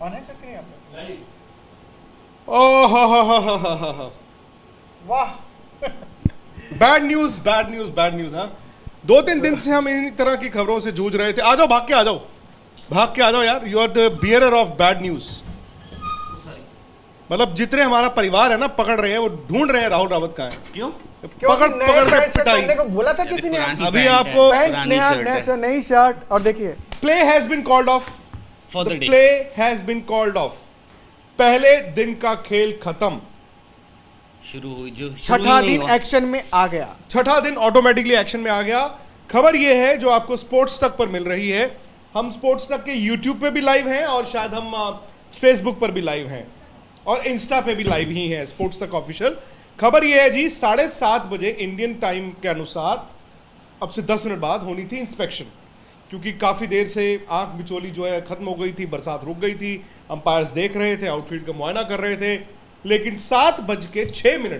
On है सकते हैं आप लोग? ओह हा वाह bad news bad news bad news. हाँ, 2-3 दिन से हम इन तरह की खबरों से जूझ रहे थे। आ जाओ, भाग के आ जाओ, भाग के आ जाओ यार। You are the bearer of bad news. मतलब जितने हमारा परिवार है ना पकड़ रहे हैं, वो ढूंढ रहे हैं राहुल रावत कहाँ है। क्यों? पकड़ पकड़ के पिटाई। को बोला था किसी ने अभी आपको पैंट नई शर्ट और देखिए play has been called off. For the day. Play has been called off. पहले दिन का खेल खत्म। शुरू हुई जो छठा दिन एक्शन में आ गया। छठा दिन ऑटोमेटिकली एक्शन में आ गया। खबर यह है जो आपको स्पोर्ट्स तक पर मिल रही है। हम स्पोर्ट्स तक के यूट्यूब पे भी लाइव हैं और शायद हम फेसबुक पर भी लाइव हैं और इंस्टा पे भी लाइव ही हैं स्पोर्ट्स तक ऑफिशियल। खबर यह है जी 7:30 बजे इंडियन टाइम के अनुसार अब से 10 मिनट बाद होनी थी इंस्पेक्शन, क्योंकि काफ़ी देर से आंख बिचौली जो है ख़त्म हो गई थी, बरसात रुक गई थी, अंपायर्स देख रहे थे, आउटफील्ड का मुआयना कर रहे थे। लेकिन 7:06 पे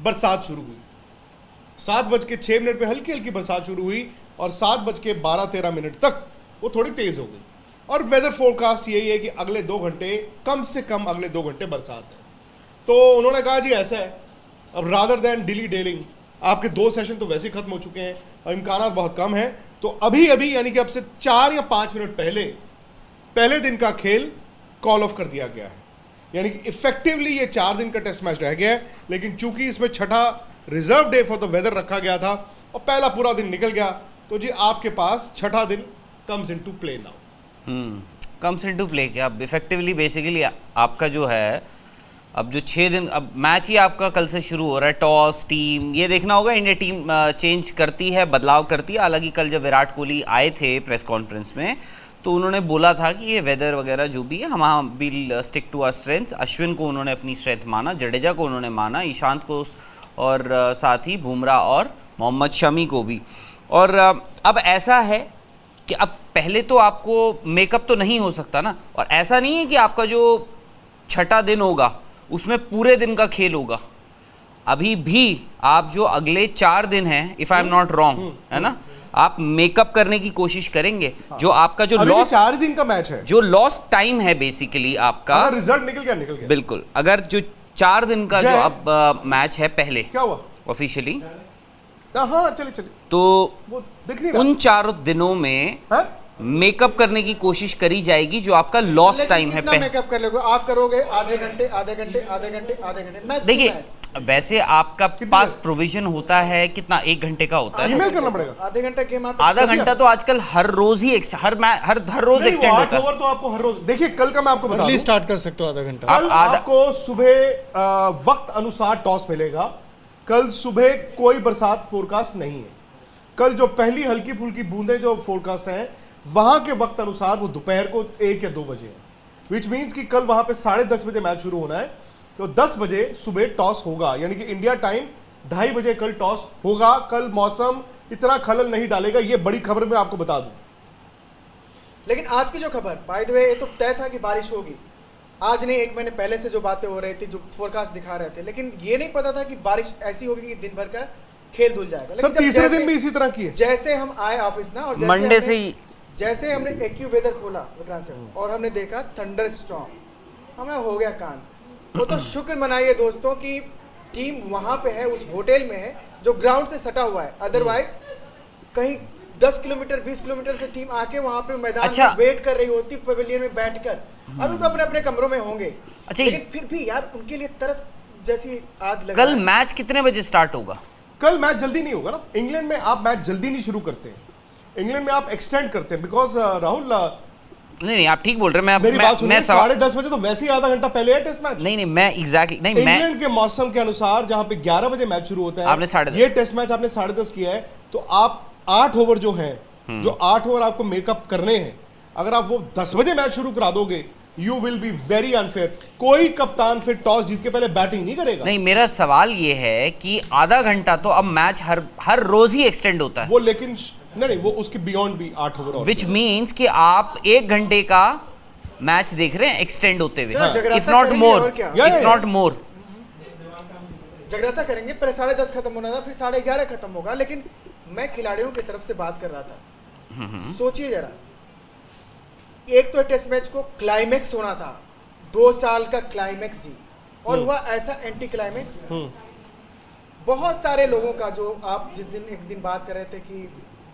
बरसात शुरू हुई। 7:06 पे हल्की हल्की बरसात शुरू हुई और 7:12-13 तक वो थोड़ी तेज़ हो गई। और वेदर फोरकास्ट यही है कि अगले 2 घंटे, कम से कम अगले 2 घंटे बरसात है। तो उन्होंने कहा जी ऐसा है, अब रादर दैन डिली डेलिंग, आपके 2 सेशन तो वैसे ही खत्म हो चुके हैं और इम्कानात बहुत कम है, तो अभी अभी यानी कि अब से 4 या 5 मिनट पहले दिन का खेल कॉल ऑफ कर दिया गया है। यानी कि इफेक्टिवली ये 4 दिन का टेस्ट मैच रह गया है, लेकिन चूंकि इसमें छठा reserve day for the weather रखा गया था और पहला पूरा दिन निकल गया, तो जी आपके पास छठा दिन comes into play now. Comes into play क्या अब इफेक्टिवली बेसिकली आपका जो है अब जो 6 दिन, अब मैच ही आपका कल से शुरू हो रहा है। टॉस टीम ये देखना होगा, इंडिया टीम चेंज करती है, बदलाव करती है। हालांकि कल जब विराट कोहली आए थे प्रेस कॉन्फ्रेंस में तो उन्होंने बोला था कि ये वेदर वगैरह जो भी है हम will stick to our strengths. Ashwin को उन्होंने अपनी स्ट्रेंथ माना, जडेजा को उन्होंने माना, ईशांत को और साथ ही बुमराह और मोहम्मद शमी को भी। और अब ऐसा है कि अब पहले तो आपको मेकअप तो नहीं हो सकता ना, और ऐसा नहीं है कि आपका जो छठा दिन होगा उसमें पूरे दिन का खेल होगा। अभी भी आप जो अगले 4 दिन हैं, if I am not wrong, है ना, आप मेकअप करने की कोशिश करेंगे। हाँ। जो आपका जो लॉस 4 दिन का मैच है, जो लॉस्ट टाइम है बेसिकली आपका, रिजल्ट निकल गया बिल्कुल। अगर जो 4 दिन का जो अब मैच है पहले क्या हुआ ऑफिशियली, हाँ चलिए तो वो दिख नहीं उन 4 दिनों में मेकअप करने की कोशिश करी जाएगी जो आपका लॉस टाइम है। मेकअप कर लोगे आप, करोगे आधे घंटे। देखिए वैसे आपका पास प्रोविजन होता है कितना, 1 घंटे का होता है। ईमेल करना पड़ेगा। आधे घंटा गेम आप आधा घंटा तो आजकल हर रोज ही हर रोज एक्सटेंड होता है। ओवर तो आपको हर रोज, देखिए कल का मैं आपको बता दूं, स्टार्ट कर सकते हो आधा घंटा। कल आपको सुबह वक्त अनुसार टॉस मिलेगा। कल सुबह कोई बरसात फोरकास्ट नहीं है। कल जो पहली हल्की फुल्की बूंदें जो फोरकास्ट है वहां के वक्त अनुसार वो दोपहर को 1 या 2 बजे है, विच मीन्स कि कल वहां पे 10:30 बजे मैच शुरू होना है, तो 10 बजे सुबह टॉस होगा। यानी कि इंडिया टाइम 2:30 बजे कल टॉस होगा। कल मौसम इतना खलल नहीं डालेगा, ये बड़ी खबर मैं आपको बता दूं। लेकिन आज की जो खबर, बाय द वे, ये तो तय था कि बारिश होगी। आज नहीं, 1 महीने पहले से जो बातें हो रही थी, जो फोरकास्ट दिखा रहे थे, लेकिन ये नहीं पता था कि बारिश ऐसी होगी कि दिन भर का खेल धुल जाएगा। सर तीसरे दिन भी इसी तरह की है। जैसे हम आए ऑफिस ना, और मंडे से ही जैसे हमने एक्यू वेदर खोला विक्रांत से और हमने देखा थंडर स्टॉर्म, हमें हो गया कान। वो तो शुक्र मनाइए दोस्तों कि टीम वहां पे है, उस होटल में है जो ग्राउंड से सटा हुआ है। अदरवाइज कहीं 10 किलोमीटर 20 किलोमीटर से टीम आके वहां पे मैदान में वेट कर रही होती पवेलियन में बैठकर। अभी तो अपने अपने कमरों में होंगे, लेकिन फिर भी यार उनके लिए तरस जैसी आज लग रहा है। कल मैच कितने बजे स्टार्ट होगा? कल मैच जल्दी नहीं होगा ना। इंग्लैंड में आप मैच जल्दी नहीं शुरू करते हैं, इंग्लैंड में आप एक्सटेंड करते हैं। बिकॉज राहुल नहीं आप ठीक बोल रहे हैं। मेरी बात सुनिए, 10:30 बजे तो वैसे ही आधा घंटा पहले है टेस्ट मैच। नहीं मैं एग्जैक्टली नहीं, इंग्लैंड के मौसम के अनुसार जहां पे 11 बजे मैच शुरू होता है, आपने ये टेस्ट मैच आपने 10:30 किया है, तो आप 8 ओवर जो हैं, जो 8 ओवर आपको मेकअप करने हैं, अगर आप वो 10 बजे मैच शुरू करा दोगे, you will be very unfair. कोई कप्तान फिर टॉस जीत के पहले बैटिंग नहीं करेगा। नहीं, मेरा सवाल ये है कि आधा घंटा तो अब मैच हर रोज ही एक्सटेंड होता है वो, लेकिन नहीं वो उसके बियॉन्ड भी 8 ओवर, विच मीन्स कि आप 1 घंटे का मैच देख रहे हैं एक्सटेंड होते हुए, इफ नॉट मोर। जगराता करेंगे, पहले 10:30 खत्म होना था, फिर 11:30 खत्म होगा। लेकिन मैं खिलाड़ियों की तरफ से बात कर रहा था, सोचिए जरा, एक तो टेस्ट मैच को क्लाइमेक्स होना था, 2 साल का क्लाइमेक्स जी, और हुआ ऐसा एंटी क्लाइमेक्स। बहुत सारे लोगों का जो आप जिस दिन एक दिन बात कर रहे थे कि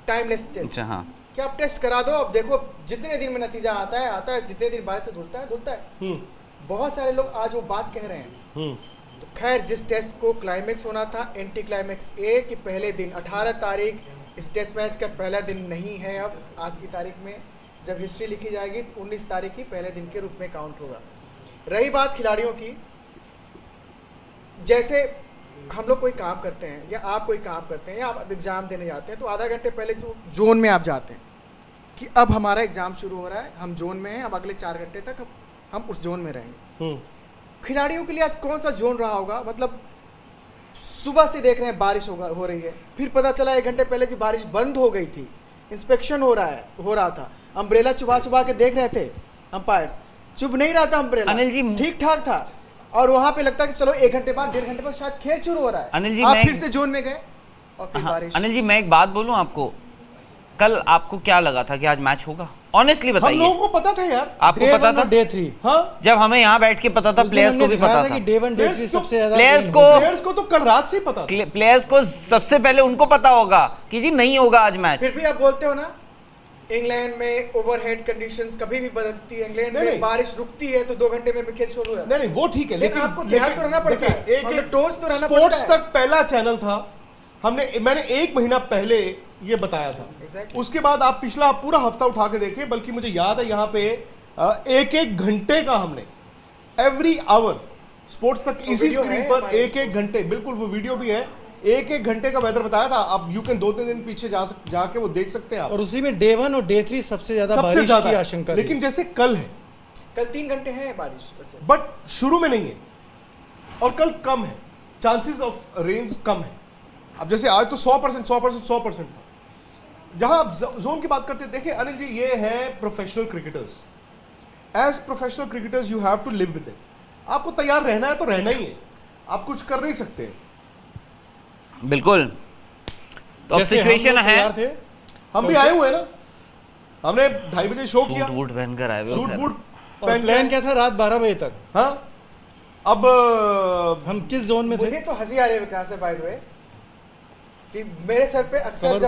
टाइमलेस टेस्ट, हाँ क्या आप टेस्ट करा दो, अब देखो जितने दिन में नतीजा आता है, जितने दिन बारिश से धुलता है। बहुत सारे लोग आज वो बात कह रहे हैं। तो खैर, जिस टेस्ट को क्लाइमेक्स होना था, एंटी क्लाइमेक्स ए कि पहले दिन 18 तारीख इस टेस्ट मैच का पहला दिन नहीं है। अब आज की तारीख में जब हिस्ट्री लिखी जाएगी तो 19 तारीख ही पहले दिन के रूप में काउंट होगा। रही बात खिलाड़ियों की, जैसे हम लोग कोई काम करते हैं या आप कोई काम करते हैं या आप एग्ज़ाम देने जाते हैं, तो आधा घंटे पहले जो जोन में आप जाते हैं कि अब हमारा एग्ज़ाम शुरू हो रहा है, हम जोन में हैं, अब अगले 4 घंटे तक हम उस जोन में रहेंगे। खिलाड़ियों के लिए आज कौन सा जोन रहा होगा? मतलब सुबह से देख रहे हैं बारिश हो रही है, फिर पता चला 1 घंटे पहले जी बारिश बंद हो गई थी, इंस्पेक्शन हो रहा था, अम्ब्रेला चुबा के देख रहे थे अंपायर्स, चुभ नहीं रहा था अम्ब्रेला, अनिल जी ठीक ठाक था, और वहां पे लगता है कि चलो 1 घंटे बाद 1.5 घंटे बाद शायद खेल शुरू हो रहा है। अनिल जी, आप मैं फिर से जोन में गए और फिर बारिश। अनिल जी, मैं एक बात बोलूं आपको, कल आपको क्या लगा था कि आज मैच होगा? ऑनेस्टली हम बताइए। लोगों को पता था यार, आपको पता था? डे 3, हाँ, जब हमें यहाँ बैठ के पता था, प्लेयर्स को भी पता था कि डे 1 डे 3 सबसे ज्यादा प्लेयर्स को तो कल रात से ही पता था। प्लेयर्स को सबसे पहले उनको पता होगा कि जी नहीं होगा आज मैच। फिर भी आप बोलते हो ना, इंग्लैंड में ओवरहेड कंडीशंस कभी भी बदलती है, इंग्लैंड में बारिश रुकती है तो 2 घंटे में भी खेल शुरू हो जाता है। नहीं वो ठीक है, लेकिन आपको ध्यान तो रहना पड़ता है, एक टोस तो रहना पड़ता स्पोर्ट्स है। तक पहला चैनल था, मैंने 1 महीना पहले ये बताया था। Exactly. उसके बाद आप पिछला पूरा हफ्ता उठा के देखें, बल्कि मुझे याद है यहाँ पे 1-1 घंटे का हमने एवरी आवर स्पोर्ट्स तक इसी वीडियो स्क्रीन है पर हमारे 1-1 घंटे, बिल्कुल वो वीडियो भी है, 1-1 घंटे का वेदर बताया था। आप यू कैन 2-3 दिन पीछे जाके वो देख सकते हैं आप। और उसी में डे 1 और डे 3 सबसे ज्यादा बारिश की आशंका थी। लेकिन जैसे कल है, कल 3 घंटे हैं बारिश वैसे, बट शुरू में नहीं है और कल कम है, चांसेस ऑफ रेन्स कम है। अब जैसे आज तो 100% था। जहां आप जोन की बात करते हैं, देखिए अनिल जी, ये है professional cricketers. As professional cricketers you have to live with it. आपको तैयार रहना है तो रहना ही है, आप कुछ कर नहीं सकते। बिल्कुल। तो अब सिचुएशन है, हम भी आए हुए हैं ना, हमने 2:30 बजे शो किया, सूट बूट पहनकर आए हुए सूट हो। बूट और प्लान क्या था? रात 12 बजे तक। हाँ, अब हम किस जोन में थे? मुझे तो हंसी आ रही है विक्रांत से, बाय द वे, कि मेरे सर पे अक्सर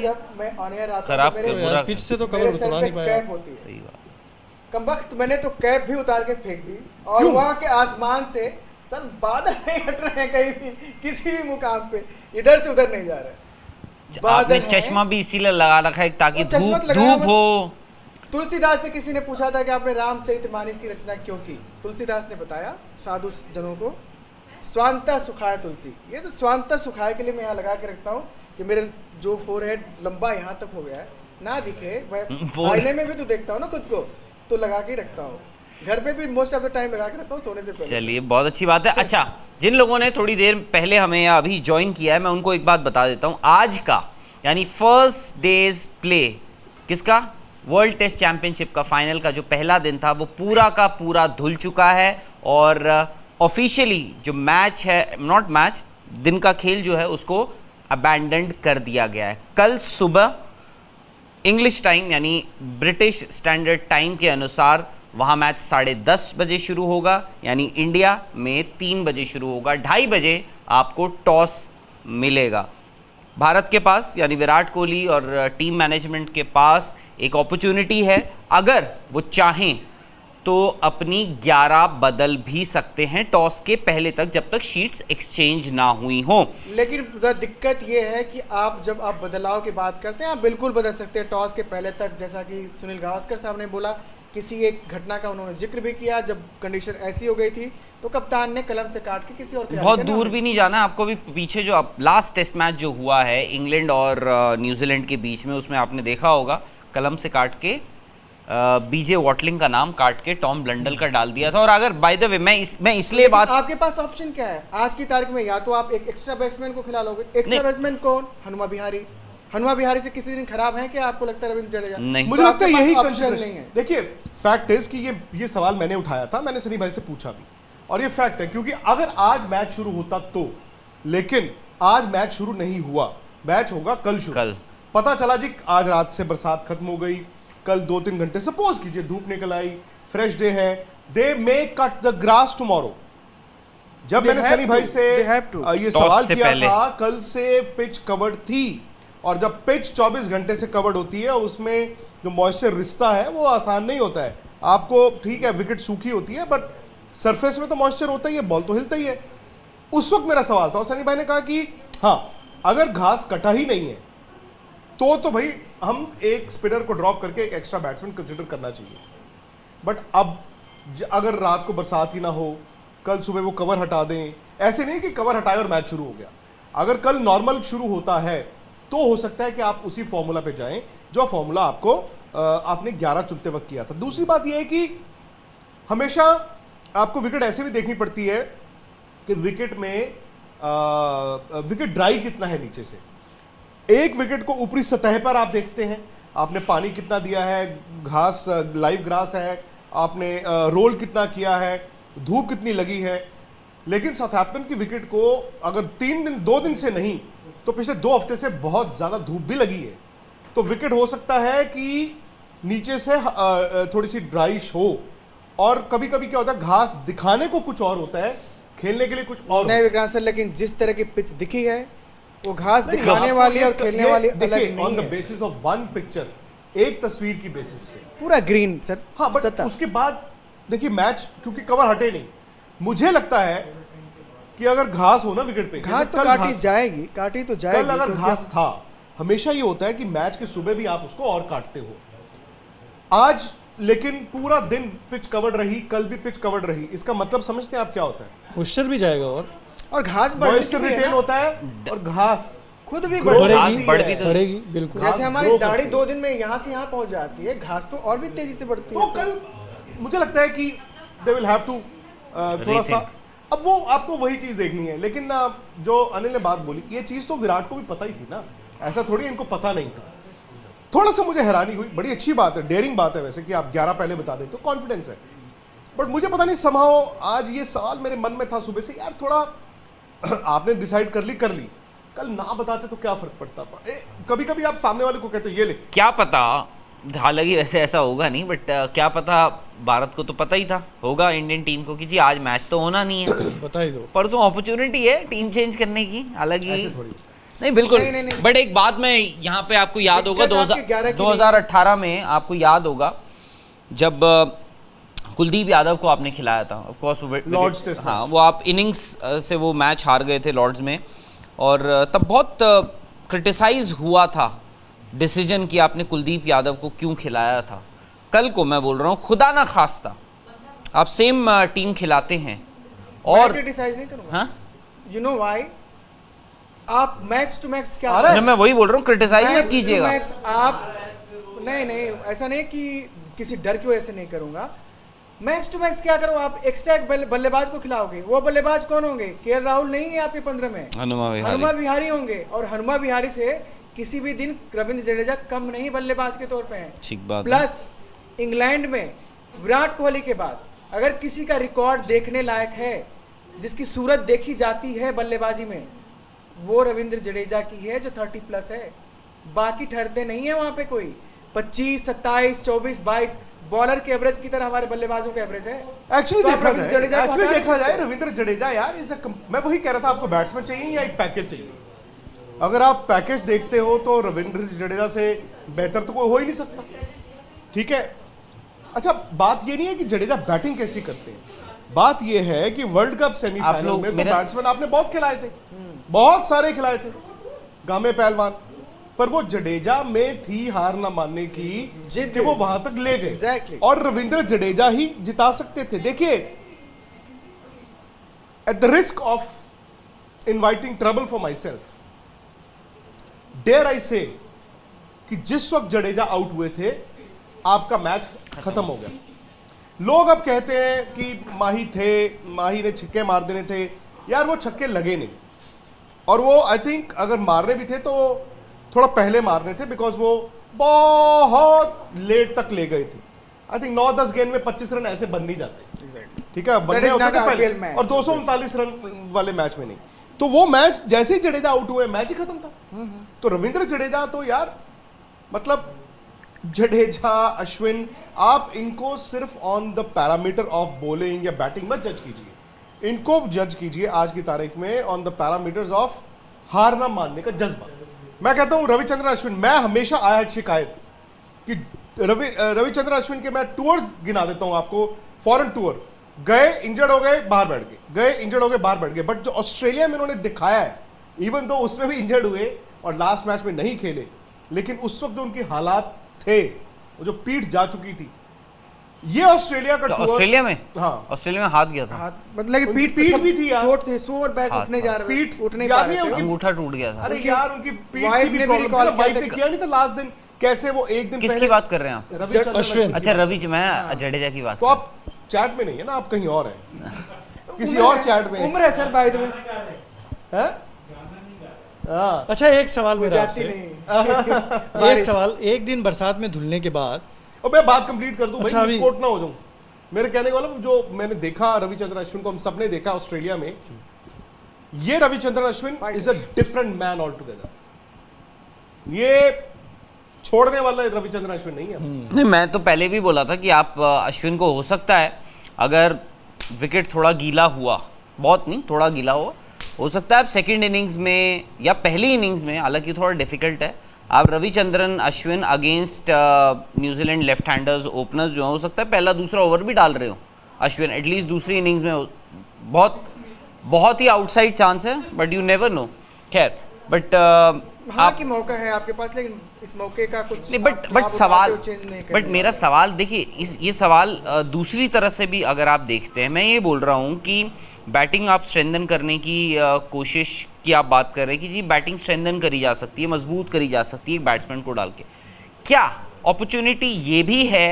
जब मैं ऑन एयर आता हूं, मेरे पिच से तो मेरे कवर सर उतरा पे नहीं पाया। कैप होती है। सही बात। कमबख्त मैंने तो कैप भी उतार के फेंक दी, और वहां के आसमान से सर बादल नहीं हट रहे हैं कहीं भी, किसी भी मुकाम पे, इधर से उधर नहीं जा रहे हैं। आपने चश्मा भी इसीलिए लगा रखा है ताकि वो चश्मा धूप लगाया हो। तुलसीदास से किसी ने पूछा था कि आपने रामचरितमानस की रचना क्यों की? तुलसीदास ने बताया साधु जनों को, स्वांतः सुखाय तुलसी। ये तो स्वांतः सुखाय के लिए मैं यहाँ लगा के रखता हूँ कि मेरे जो फोरहेड लंबा यहाँ तक हो गया है, ना दिखे, मैं आईने में भी तो देखता हूँ ना खुद को, तो लगा के रखता हूँ। घर पे भी मोस्ट ऑफ द टाइम लगा के रखता हूँ सोने से पहले। चलिए, बहुत अच्छी बात है। अच्छा, जिन लोगों ने थोड़ी देर पहले हमें या अभी ज्वाइन किया है, मैं उनको एक बात बता देता हूँ। आज का यानी फर्स्ट डेज प्ले किसका, वर्ल्ड टेस्ट चैंपियनशिप का फाइनल का जो पहला दिन था, वो पूरा का पूरा धुल चुका है और ऑफिशियली जो मैच है, नॉट मैच, दिन का खेल जो है उसको अबैंडन्ड कर दिया गया है। कल सुबह इंग्लिश टाइम यानी ब्रिटिश स्टैंडर्ड टाइम के अनुसार वहाँ मैच 10:30 बजे शुरू होगा, यानी इंडिया में 3 बजे शुरू होगा। 2:30 बजे आपको टॉस मिलेगा। भारत के पास यानी विराट कोहली और टीम मैनेजमेंट के पास एक अपॉर्चुनिटी है, अगर वो चाहें तो अपनी 11 बदल भी सकते हैं टॉस के पहले तक, जब तक शीट्स एक्सचेंज ना हुई हो। लेकिन दिक्कत ये है कि जब आप बदलाव की बात करते हैं, आप बिल्कुल बदल सकते हैं टॉस के पहले तक। जैसा कि सुनील गावस्कर साहब ने बोला, किसी एक घटना का उन्होंने जिक्र भी किया, जब कंडीशन ऐसी हो गई थी तो कप्तान ने कलम से काट के किसी और बहुत दूर भी नहीं जाना आपको भी, पीछे जो लास्ट टेस्ट मैच जो हुआ है इंग्लैंड और न्यूजीलैंड के बीच में, उसमें आपने देखा होगा कलम से काट के बीजे वॉटलिंग का नाम काट के टॉम ब्लंडल का डाल दिया था। और अगर बाय द वे मैं इसलिए बात, आपके पास ऑप्शन क्या है आज की तारीख में? या तो आप एक एक्स्ट्रा बैट्समैन को खिला लोगे। एक्स्ट्रा बैट्समैन कौन? हनुमा बिहारी से किसी दिन खराब है क्या आपको लगता है रविंद्र जडेजा? नहीं, मुझे लगता है यही ऑप्शन नहीं है। देखिए, फैक्ट इज कि ये सवाल मैंने उठाया था, मैंने सनी भाई से पूछा भी, और ये फैक्ट है, क्योंकि अगर आज मैच शुरू होता तो, लेकिन आज मैच शुरू नहीं हुआ, मैच होगा कल शुरू। कल पता चला जी आज रात से बरसात खत्म हो गई, कल 2-3 घंटे, सपोज कीजिए धूप निकल आई, फ्रेश डे है, दे मे कट द ग्रास टुमारो। जब They मैंने have सनी to, भाई से they have to. ये Toss सवाल से किया पहले। था, कल से पिच कवर्ड थी, और जब पिच 24 घंटे से कवर्ड होती है उसमें जो मॉइस्चर रिश्ता है वो आसान नहीं होता है। आपको ठीक है विकेट सूखी होती है बट सरफेस में तो मॉइस्चर होता ही है, बॉल तो हिलता ही है। उस वक्त मेरा सवाल था और सनी भाई ने कहा कि हाँ अगर घास कटा ही नहीं है तो भाई हम एक स्पिनर को ड्रॉप करके एक एक्स्ट्रा बैट्समैन कंसिडर करना चाहिए। बट अब अगर रात को बरसात ही ना हो, कल सुबह वो कवर हटा दें, ऐसे नहीं कि कवर हटाए और मैच शुरू हो गया। अगर कल नॉर्मल शुरू होता है तो हो सकता है कि आप उसी फॉर्मूला पे जाएं जो फॉर्मूला आपको आपने 11 चुनते वक्त किया था। दूसरी बात यह है कि हमेशा आपको विकेट ऐसे भी देखनी पड़ती है कि विकेट में विकेट ड्राई कितना है नीचे से। एक विकेट को ऊपरी सतह पर आप देखते हैं, आपने पानी कितना दिया है, घास लाइव ग्रास है, आपने रोल कितना किया है, धूप कितनी लगी है। लेकिन साउथहैम्पटन की विकेट को अगर 2 दिन से नहीं तो पिछले 2 हफ्ते से बहुत ज़्यादा धूप भी लगी है, तो विकेट हो सकता है कि नीचे से थोड़ी सी ड्राइश हो। और कभी कभी क्या होता है, घास दिखाने को कुछ और होता है, खेलने के लिए कुछ और। नहीं विक्रांत सर, लेकिन जिस तरह की पिच दिखी है वो घास नहीं, दिखाने आपको वाली ये- और खेलने ये वाली अलग देखिए, नहीं on the है। basis of one picture, एक तस्वीर की बेसिस पे। पूरा ग्रीन सर। हाँ बट सतह। उसके बाद देखिए मैच क्योंकि कवर हटे नहीं, मुझे लगता है कि अगर घास हो ना विकेट पे, घास जैसे तो कल काटी घास- जाएगी, काटी तो कल जाएगी। अगर क्योंकि घास था, हमेशा ये होता है कि मैच के सुबह भी आप उसको और काटते हो। आज लेकिन पूरा दिन पिच कवर्ड रही, कल भी पिच कवर्ड रही, इसका मतलब समझते हैं आप क्या होता है? मॉइस्चर भी जाएगा और घास बढ़ मॉइस्चर चुकी है रिटेन ना, होता है और घास खुद भी ग्रो बढ़ घास रही बढ़ है। भी तो- बढ़ेगी बिल्कुल। घास जैसे हमारी grow दाढ़ी करती 2 दिन में यहाँ से यहाँ पहुँच जाती है, घास तो और भी तेजी से बढ़ती तो है। कल मुझे लगता है कि दे विल हैव टू थोड़ा सा, अब वो आपको वही चीज देखनी है। लेकिन जो अनिल ने बात बोली, ये चीज तो विराट को भी पता ही थी ना, ऐसा थोड़ी इनको पता नहीं था। थोड़ा सा मुझे हैरानी हुई, बड़ी अच्छी बात है, डेयरिंग बात है वैसे कि आप 11 पहले बता दें तो कॉन्फिडेंस है। बट मुझे पता नहीं समहाउ आज ये सवाल मेरे मन में था सुबह से, यार थोड़ा आपने डिसाइड कर ली, कल ना बताते तो क्या फर्क पड़ता। कभी कभी आप सामने वाले को कहते हो ये ले, क्या पता, हालांकि वैसे ऐसा होगा नहीं, बट क्या पता, भारत को तो पता ही था होगा, इंडियन टीम को, कि जी आज मैच तो होना नहीं है, बता ही दो। परसों अपॉर्चुनिटी है टीम चेंज करने की। हालांकि ऐसे थोड़ी। नहीं बिल्कुल नहीं। बट एक बात मैं यहाँ पे आपको याद होगा, दिक्कत आपकी 11 की 2018 में आपको याद होगा जब कुलदीप यादव को आपने खिलाया था, ऑफ कोर्स लॉर्ड्स टेस्ट हाँ, वो आप इनिंग्स से वो मैच हार गए थे लॉर्ड्स में, और तब बहुत क्रिटिसाइज हुआ था डिसीजन कि आपने कुलदीप यादव को क्यों खिलाया था। कल को मैं बोल रहा हूँ, खुदा ना खास्ता आप सेम टीम खिलाते हैं और क्रिटिसाइज नहीं करूंगा। हाँ, यू नो व्हाई, आप मैक्स टू मैक्स क्या अरे! मैं वही बोल रहा हूँ, क्रिटिसाइज मत मैक्स टू कीजिएगा। मैक्स आप नहीं ऐसा नहीं कि किसी डर की वजह से नहीं करूंगा। मैक्स टू मैक्स क्या करो, आप एक्स्ट्रा एक बल्लेबाज को खिलाओगे, वो बल्लेबाज कौन होंगे? केएल राहुल नहीं है आपके 15 में, हनुमा विहारी होंगे, और हनुमा विहारी से किसी भी दिन रविंद्र जडेजा कम नहीं बल्लेबाज के तौर पे हैं। ठीक बात है। प्लस इंग्लैंड में विराट कोहली के बाद अगर किसी का रिकॉर्ड देखने लायक है, जिसकी सूरत देखी जाती है बल्लेबाजी में, वो रविंद्र जडेजा की है जो 30+ है। बाकी ठहरते नहीं है वहां पे कोई 25, 27, 24, 22 बॉलर के एवरेज की तरह हमारे बल्लेबाजों के एवरेज है। एक्चुअली तो आप देखा रविंद्र जाए, जडेजा को एक्चुअली हटा देखा नहीं जाए सकते। रविंद्र जडेजा यार मैं वही कह रहा था, आपको बैट्समैन चाहिए या एक पैकेज चाहिए? अगर आप पैकेज देखते हो तो रविंद्र जडेजा से बेहतर तो कोई हो ही नहीं सकता, ठीक है। अच्छा बात ये नहीं है कि जडेजा बैटिंग कैसी करते हैं, बात ये है कि वर्ल्ड कप सेमीफाइनल लोग में तो मेरा- बैट्समैन आपने बहुत खिलाए थे, बहुत सारे खिलाए थे, गामे पहलवान, पर वो जडेजा में थी हार ना मानने की जिद। कि वो वहां तक ले गए। Exactly. और रविंद्र जडेजा ही जिता सकते थे। देखिए, at the risk of inviting trouble for myself, dare I say कि जिस वक्त जडेजा आउट हुए थे आपका मैच खत्म हो गया। लोग अब कहते हैं कि माही ने छक्के मार देने थे, यार वो छक्के लगे नहीं, और वो आई थिंक अगर मारने भी थे तो थोड़ा पहले मारने थे, बिकॉज वो बहुत लेट तक ले गए थे। आई थिंक 9-10 गेंद में 25 रन ऐसे बन नहीं जाते, ठीक है, बनने is होते not थे an पहले, IPL match. और 239 रन वाले मैच में नहीं। तो वो मैच जैसे ही जडेजा आउट हुए मैच ही खत्म था। तो रविंद्र जडेजा तो यार मतलब जडेजा, अश्विन, आप इनको सिर्फ on the parameter of bowling या बैटिंग मत जज कीजिए, इनको जज कीजिए आज की तारीख में ऑन द पैरामीटर्स ऑफ हार ना मानने का जज्बा। मैं कहता हूं रविचंद्रन अश्विन, मैं हमेशा आया शिकायत कि रविचंद्रन अश्विन के मैं टूर्स गिना देता हूं आपको, फॉरेन टूर, गए इंजर्ड हो गए बाहर बैठ गए, गए इंजर्ड हो गए बाहर बैठ गए, बट जो ऑस्ट्रेलिया में उन्होंने दिखाया है, इवन दो उसमें भी इंजर्ड हुए और लास्ट मैच में नहीं खेले, लेकिन उस वक्त जो उनके हालात थे, वो जो पीठ जा चुकी थी, ये ऑस्ट्रेलिया का टूर, ऑस्ट्रेलिया में, हाँ ऑस्ट्रेलिया में हाथ गया था, हाथ मतलब उनकी पीठ भी थी यार, चोट थी, सोर बैक हाथ, उठने जा रहे पीठ उठने याद जा नहीं रहे है थे। अंगूठा टूट गया था। अरे यार उनकी पीठ वाइफ की भी ने भी प्रॉब्लम recall थी, वाइफ किया ने था। किया नहीं था लास्ट दिन, कैसे वो एक दिन किसकी पहले बात कर रहे हैं आप? रविचंद्रन अश्विन। अच्छा रवि, मैं जडेजा की बात तो कर आप चैट में नहीं है ना, आप कहीं और हैं, किसी और चैट में उम्र है सर बाय द वे, हैं? हाँ, अच्छा एक सवाल मेरा जाती आपसे, नहीं एक सवाल, एक दिन बरसात में धुलने के बाद और मैं बात कंप्लीट कर दूं अच्छा, भाई, अभी- मिसकोट ना हो जाऊं। मेरे कहने का मतलब जो मैंने देखा रविचंद्रन अश्विन को, हम सबने देखा ऑस्ट्रेलिया में, ये Ravichandran Ashwin is a different man all together. ये छोड़ने वाला रविचंद्रन अश्विन नहीं है। नहीं, मैं तो पहले भी बोला था कि आप अश्विन को हो सकता है अगर विकेट थोड़ा गीला हुआ, बहुत नहीं थोड़ा गीला हो सकता है आप सेकंड इनिंग्स में या पहली इनिंग्स में, हालांकि थोड़ा डिफिकल्ट है, आप Ravichandran Ashwin against New Zealand left handers openers जो हो सकता है पहला दूसरा ओवर भी डाल रहे हो अश्विन, एटलीस्ट दूसरी इनिंग्स में, बहुत ही आउटसाइड चांस है, बट यू नेवर नो। खैर बट हाँ कि मौका है आपके पास, लेकिन इस मौके का कुछ नहीं, बट सवाल, बट मेरा सवाल देखिए, ये सवाल दूसरी तरह से भी अगर आप देखते हैं, मैं ये बोल रहा हूँ कि बैटिंग आप स्ट्रेंथन करने की कोशिश की आप बात कर रहे हैं कि जी बैटिंग स्ट्रेंथन करी जा सकती है, मजबूत करी जा सकती है एक बैट्समैन को डाल के, क्या अपॉर्चुनिटी ये भी है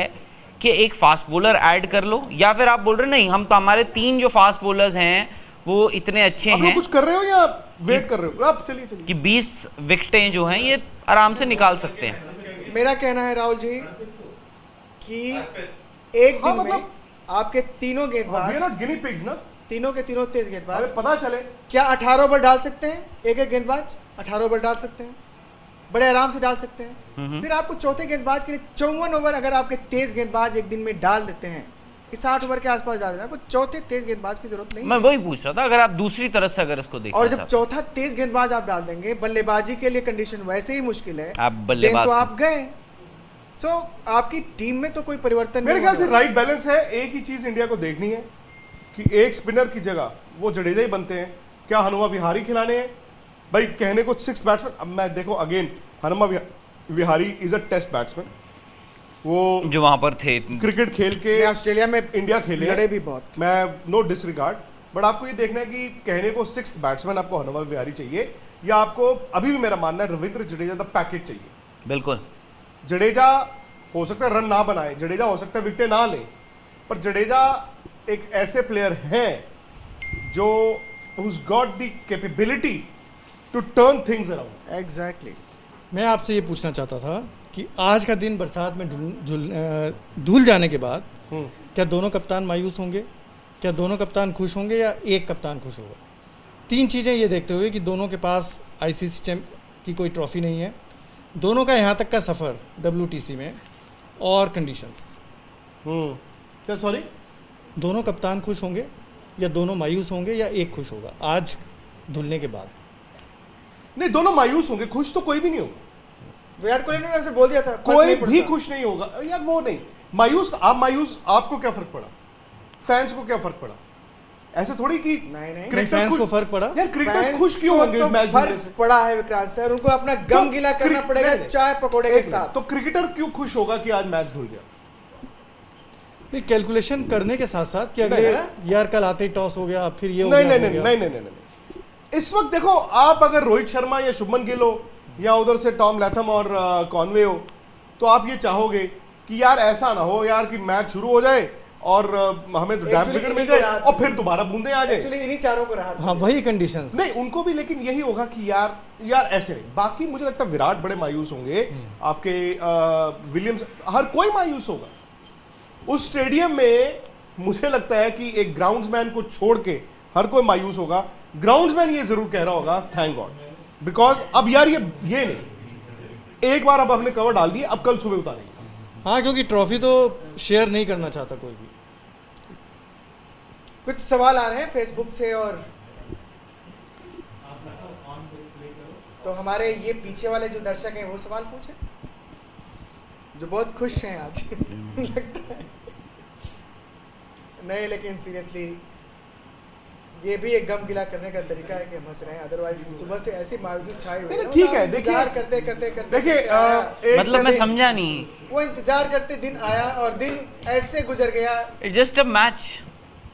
कि एक फास्ट बॉलर ऐड कर लो, या फिर आप बोल रहे नहीं हम तो हमारे 3 जो फास्ट बॉलर्स हैं वो इतने अच्छे आप लोग हैं कुछ कर रहे हो या वेट कर रहे हो? आप चलिए चलिए। कि 20 विकेटें जो हैं ये आराम से निकाल सकते हैं। मेरा कहना है राहुल जी कि एक हाँ, दिन में मतलब- आपके तीनों वी आर गेंदबाज, नॉट गिनी पिग्स ना, तीनों के तीनों तेज गेंदबाज, हमें पता चले। क्या 18 ओवर डाल सकते हैं? एक एक गेंदबाज 18 ओवर डाल सकते हैं, बड़े आराम से डाल सकते हैं। फिर आपको चौथे गेंदबाज के लिए 54 ओवर अगर आपके तेज गेंदबाज एक दिन में डाल देते हैं कि 60 ओवर के आसपास डाल देते हैं, आपको चौथे तेज गेंदबाज की जरूरत नहीं मैं है। वही पूछ रहा था, अगर आप दूसरी तरह से अगर इसको देखना और जब चाहते चौथा तेज गेंदबाज आप डाल देंगे, बल्लेबाजी के लिए कंडीशन वैसे ही मुश्किल है, आप बल्लेबाज तो की- आप गए। सो आपकी टीम में तो कोई परिवर्तन मेरे नहीं ख्याल से होने वाला। राइट बैलेंस है। एक ही चीज इंडिया को देखनी है कि एक स्पिनर की जगह वो जडेजा ही बनते हैं, क्या हनुमा विहारी खिलाने हैं? भाई कहने को 6 बैट्समैन, अब मैं देखो again, Hanuma Vihari is a test batsman, वो जो वहां पर थे। क्रिकेट खेल के मैं ऑस्ट्रेलिया में इंडिया खेले लड़े हैं। भी बहुत। मैं नो डिसरिगार्ड, बट आपको ये देखना है कि कहने को 6th बैट्समैन आपको हनुमा विहारी चाहिए, या आपको अभी भी मेरा मानना है रविंद्र जडेजा द पैकेज चाहिए। बिल्कुल जडेजा हो सकता है रन ना बनाए, जडेजा हो सकता है विकेटें ना ले, पर जडेजा एक ऐसे प्लेयर हैं जो who's got the capability to turn things around। Exactly. मैं आपसे ये पूछना चाहता था कि आज का दिन बरसात में धुल जाने के बाद क्या दोनों कप्तान मायूस होंगे, क्या दोनों कप्तान खुश होंगे, या एक कप्तान खुश होगा? 3 चीज़ें ये देखते हुए कि दोनों के पास आईसीसी चैंप की कोई ट्रॉफी नहीं है, दोनों का यहाँ तक का सफ़र WTC में, और कंडीशंस, क्या सॉरी, दोनों कप्तान खुश होंगे या दोनों मायूस होंगे या एक खुश होगा आज धुलने के बाद? नहीं दोनों मायूस होंगे, खुश तो कोई भी नहीं होगा, विराट कोहली ने वैसे बोल दिया था, फर्क कोई नहीं भी पड़ता। खुश नहीं होगा यार, वो नहीं मायूस, आप मायूस, आपको क्या फर्क पड़ा, फैंस को क्या फर्क पड़ा? ऐसे थोड़ी कि नहीं क्रिकेटर फैंस को खुश- फर्क पड़ा? यार क्रिकेटर्स फैंस खुश क्यों को होंगे तो मैच जीतने फर्क से? पड़ा है विक्रांत सर, उनको अपना गम गिला करना पड़ेगा चाय पकौड़े के साथ। तो क्रिकेटर क्यों खुश होगा कि आज मैच धुल गया? नहीं, कैलकुलेशन करने के साथ साथ कि नहीं, अगले यार कल आते ही टॉस हो गया, फिर ये हो नहीं गया, नहीं वो नहीं गया। नहीं नहीं नहीं नहीं। इस वक्त देखो, आप अगर रोहित शर्मा या शुभमन गिल हो या उधर से टॉम लैथम और कॉनवे हो, तो आप ये चाहोगे कि यार ऐसा ना हो यार कि मैच शुरू हो जाए और हमें तो डैम Actually विकेट मिल इन्हीं जाए को राहत और फिर दोबारा बूंदे आ जाए। एक्चुअली इन्हीं चारों को राहत हाँ, वही कंडीशंस। नहीं उनको भी, लेकिन यही होगा कि यार ऐसे नहीं। बाकी मुझे लगता है विराट बड़े मायूस होंगे, आपके विलियम्स, हर कोई मायूस होगा उस स्टेडियम में। मुझे लगता है कि एक ग्राउंड्समैन को छोड़ के हर कोई मायूस होगा। ग्राउंड्समैन ये जरूर कह रहा होगा थैंक गॉड, बिकॉज अब यार ये नहीं, एक बार अब हमने कवर डाल दिए, अब कल सुबह उतारेंगे। हाँ, क्योंकि ट्रॉफी तो शेयर नहीं करना चाहता कोई भी। कुछ सवाल आ रहे हैं फेसबुक से, और तो हमारे ये पीछे वाले जो दर्शक हैं वो सवाल पूछे, जो बहुत खुश हैं आज लगता है। नहीं, लेकिन सीरियसली ये भी एक गम गिला करने का तरीका है कि हम हंस रहे हैं, अदरवाइज सुबह से ऐसी मायूसी छाई हुई है। ठीक है, देखिए, इंतजार करते करते करते देखिए करते मतलब मैं समझा नहीं, वो इंतजार करते दिन आया और दिन ऐसे गुजर गया। इट्स जस्ट अ मैच,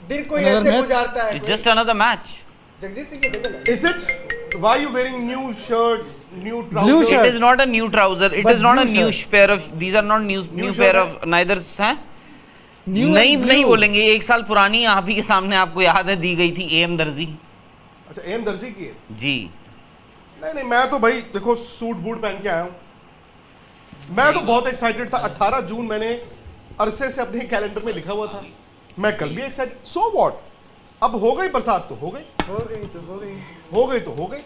दिन कोई Another ऐसे match? गुजारता है इट्स कोई। Just another match. Jagjit Singh के भेजा है। Is it? Why you wearing new shirt, new Blue trousers? shirt. It is not a new trouser. It But is not a blue new shirt. pair of. These are not new New pair shirt of neither हैं। New and नहीं blue. नहीं बोलेंगे, एक साल पुरानी आप ही के सामने आपको याद है दी गई थी एम दर्जी अच्छा, एम दर्जी की है। जी। नहीं नहीं, मैं तो भाई देखो सूट बूट पहन के आया हूँ। मैं तो बहुत एक्साइटेड था। 18 जून मैंने अरसे से अपने कैलेंडर में लिखा हुआ था। मैं कल भी एक्साइटेड। सो व्हाट, अब हो गई बरसात तो हो गई, हो गई तो हो गई। हो गई तो हो गई।